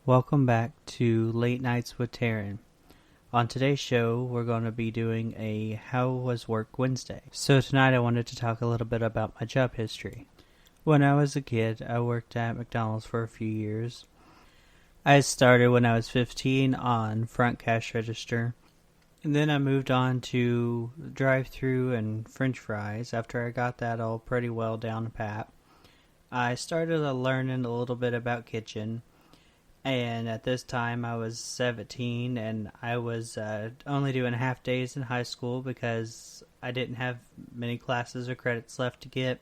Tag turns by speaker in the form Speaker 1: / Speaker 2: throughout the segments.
Speaker 1: Welcome back to Late Nights with Taryn. On today's show, we're going to be doing a How Was Work Wednesday. So tonight I wanted to talk a little bit about my job history. When I was a kid, I worked at McDonald's for a few years. I started when I was 15 on front cash register. And then I moved on to drive-thru and french fries after I got that all pretty well down pat. I started learning a little bit about kitchen. And at this time, I was 17, and I was only doing half days in high school because I didn't have many classes or credits left to get.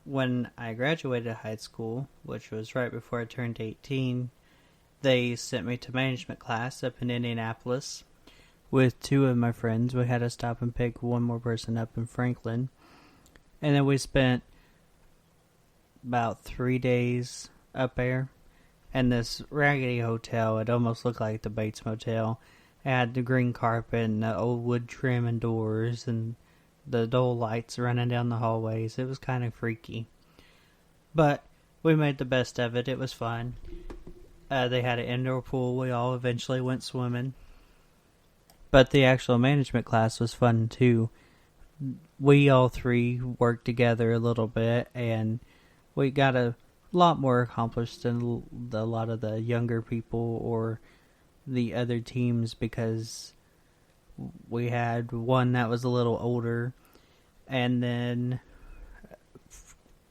Speaker 1: When I graduated high school, which was right before I turned 18, they sent me to management class up in Indianapolis with two of my friends. We had to stop and pick one more person up in Franklin. And then we spent about 3 days up there. And this raggedy hotel, it almost looked like the Bates Motel. It had the green carpet and the old wood trim and doors and the dull lights running down the hallways. It was kind of freaky. But we made the best of it. It was fun. They had an indoor pool. We all eventually went swimming. But the actual management class was fun too. We all three worked together a little bit, and we got a lot more accomplished than a lot of the younger people or the other teams, because we had one that was a little older, and then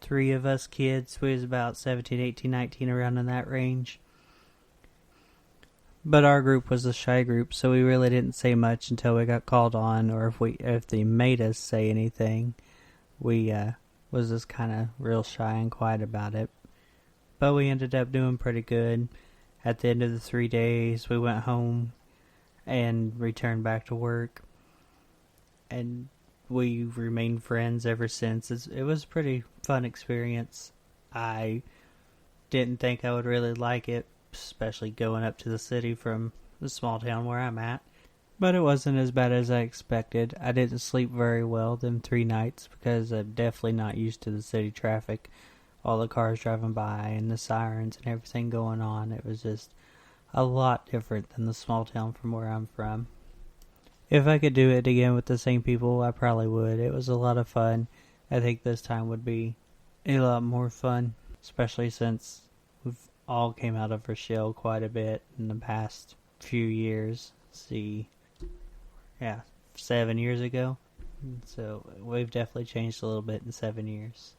Speaker 1: three of us kids. We was about 17, 18, 19, around in that range. But our group was a shy group, so we really didn't say much until we got called on, or if they made us say anything. We was just kind of real shy and quiet about it. But we ended up doing pretty good. At the end of the 3 days, we went home and returned back to work. And we remained friends ever since. It was a pretty fun experience. I didn't think I would really like it, especially going up to the city from the small town where I'm at. But it wasn't as bad as I expected. I didn't sleep very well them 3 nights because I'm definitely not used to the city traffic. All the cars driving by and the sirens and everything going on. It was just a lot different than the small town from where I'm from. If I could do it again with the same people, I probably would. It was a lot of fun. I think this time would be a lot more fun, especially since we've all came out of our shell quite a bit in the past few years. 7 years ago. So we've definitely changed a little bit in 7 years.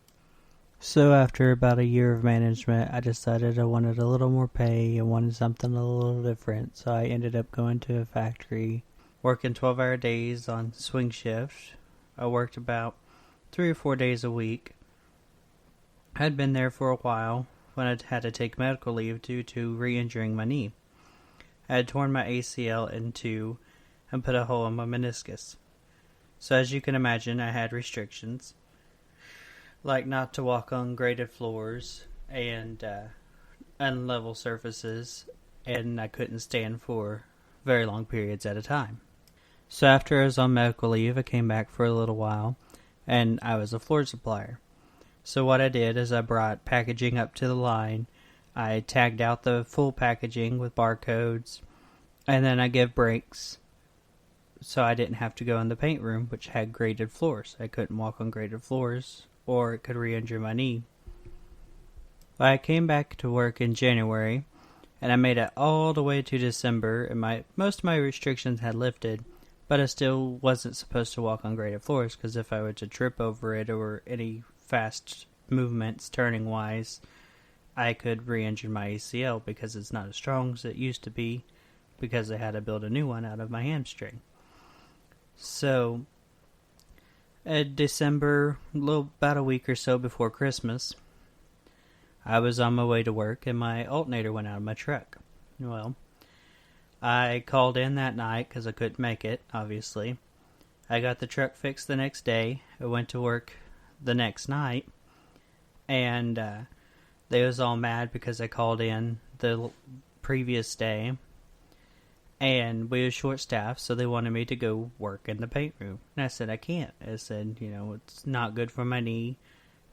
Speaker 1: So after about a year of management, I decided I wanted a little more pay and wanted something a little different. So I ended up going to a factory, working 12-hour days on swing shift. I worked about 3 or 4 days a week. I had been there for a while when I had to take medical leave due to re-injuring my knee. I had torn my ACL in two and put a hole in my meniscus. So as you can imagine, I had restrictions, like not to walk on graded floors and unlevel surfaces, and I couldn't stand for very long periods at a time. So after I was on medical leave, I came back for a little while, and I was a floor supplier. So what I did is I brought packaging up to the line. I tagged out the full packaging with barcodes, and then I gave breaks so I didn't have to go in the paint room, which had graded floors. I couldn't walk on graded floors, or it could re-injure my knee. I came back to work in January, and I made it all the way to December, and most of my restrictions had lifted, but I still wasn't supposed to walk on graded floors, because if I were to trip over it or any fast movements turning-wise, I could re-injure my ACL because it's not as strong as it used to be, because I had to build a new one out of my hamstring. So December, about a week or so before Christmas, I was on my way to work and my alternator went out of my truck. Well, I called in that night because I couldn't make it, obviously. I got the truck fixed the next day. I went to work the next night, and they was all mad because I called in the previous day. And we were short-staffed, so they wanted me to go work in the paint room. And I said, I can't. I said, it's not good for my knee.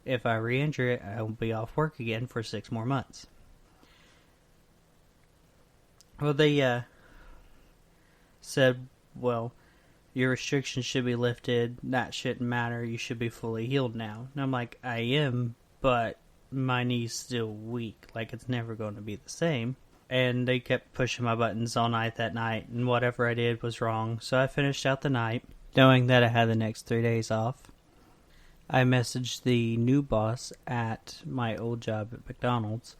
Speaker 1: If I re-injure it, I'll be off work again for 6 more months. Well, they said, well, your restrictions should be lifted. That shouldn't matter. You should be fully healed now. And I'm like, I am, but my knee's still weak. Like, it's never going to be the same. And they kept pushing my buttons all night that night, and whatever I did was wrong. So I finished out the night, knowing that I had the next 3 days off. I messaged the new boss at my old job at McDonald's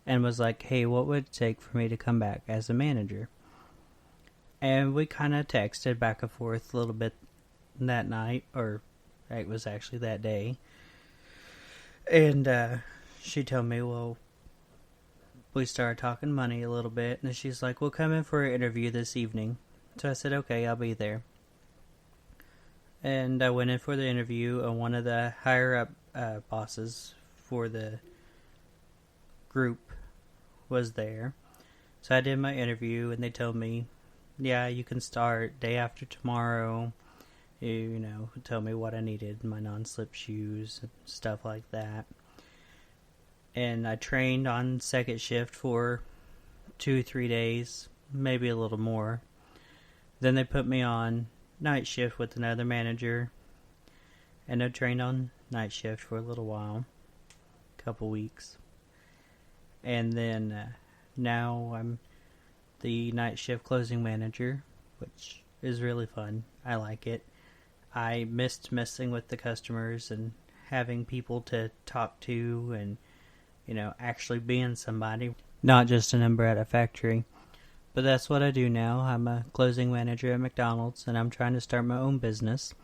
Speaker 1: and was like, hey, what would it take for me to come back as a manager? And we kind of texted back and forth a little bit that night, or it was actually that day. And she told me, well, we started talking money a little bit, and she's like, we'll come in for an interview this evening. So I said, okay, I'll be there. And I went in for the interview, and one of the higher-up bosses for the group was there. So I did my interview, and they told me, yeah, you can start day after tomorrow. You know, tell me what I needed, my non-slip shoes, and stuff like that. And I trained on second shift for 2-3 days, maybe a little more. Then they put me on night shift with another manager, and I trained on night shift for a little while, a couple weeks. And then now I'm the night shift closing manager, which is really fun. I like it. I missed messing with the customers and having people to talk to and, you know, actually being somebody, not just a number at a factory. But that's what I do now. I'm a closing manager at McDonald's, and I'm trying to start my own business.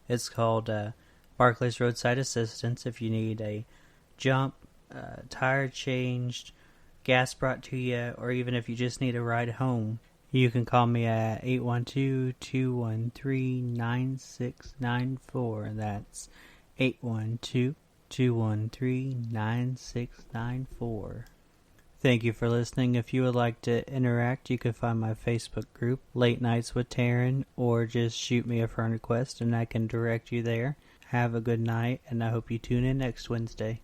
Speaker 1: It's called Barclays Roadside Assistance. If you need a jump, tire changed, gas brought to you, or even if you just need a ride home, you can call me at 812-213-9694. That's 812-213-9694. Thank you for listening. If you would like to interact, you can find my Facebook group, Late Nights with Taryn, or just shoot me a friend request and I can direct you there. Have a good night, and I hope you tune in next Wednesday.